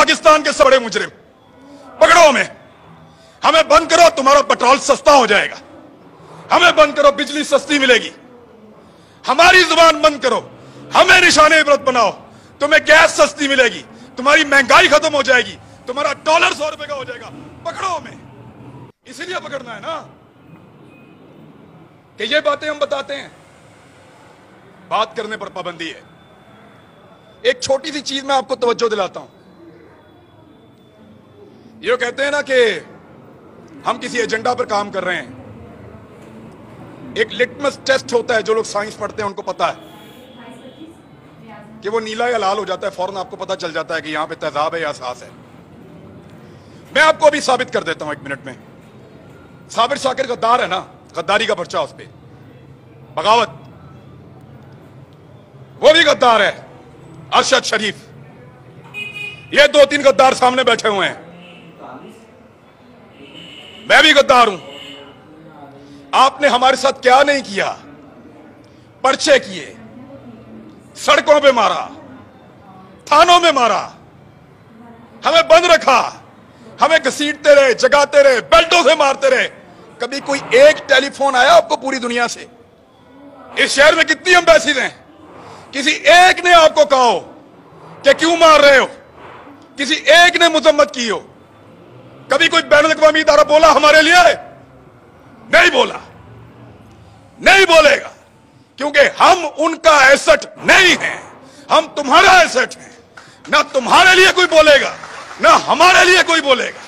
पाकिस्तान के सबसे बड़े मुजरिम, पकड़ो हमें बंद करो, तुम्हारा पेट्रोल सस्ता हो जाएगा। हमें बंद करो, बिजली सस्ती मिलेगी। हमारी जुबान बंद करो, हमें निशाने इबरत बनाओ, तुम्हें गैस सस्ती मिलेगी, तुम्हारी महंगाई खत्म हो जाएगी, तुम्हारा डॉलर 100 रुपए का हो जाएगा। पकड़ो हमें, इसीलिए पकड़ना है ना कि ये बातें हम बताते हैं। बात करने पर पाबंदी है। एक छोटी सी चीज मैं आपको तवज्जो दिलाता हूं। ये कहते हैं ना कि हम किसी एजेंडा पर काम कर रहे हैं। एक लिटमस टेस्ट होता है, जो लोग साइंस पढ़ते हैं उनको पता है कि वो नीला या लाल हो जाता है, फौरन आपको पता चल जाता है कि यहां पे तेजाब है या एहसास है। मैं आपको अभी साबित कर देता हूं 1 मिनट में। साबिर शाकिर गद्दार है ना, गद्दारी का पर्चा उस पे, बगावत, वो भी गद्दार है। अरशद शरीफ, ये 2-3 गद्दार सामने बैठे हुए हैं। मैं भी गद्दार हूं। आपने हमारे साथ क्या नहीं किया? पर्चे किए, सड़कों पे मारा, थानों में मारा, हमें बंद रखा, हमें घसीटते रहे, जगाते रहे, बेल्टों से मारते रहे। कभी कोई एक टेलीफोन आया आपको पूरी दुनिया से? इस शहर में कितनी एम्बेसीज हैं, किसी एक ने आपको कहा हो कि क्यों मार रहे हो? किसी एक ने मुजम्मत की हो? कभी कोई बैनुल अक़वामी इदारा बोला हमारे लिए? नहीं बोला, नहीं बोलेगा, क्योंकि हम उनका एसेट नहीं हैं, हम तुम्हारा एसेट हैं। ना तुम्हारे लिए कोई बोलेगा, ना हमारे लिए कोई बोलेगा।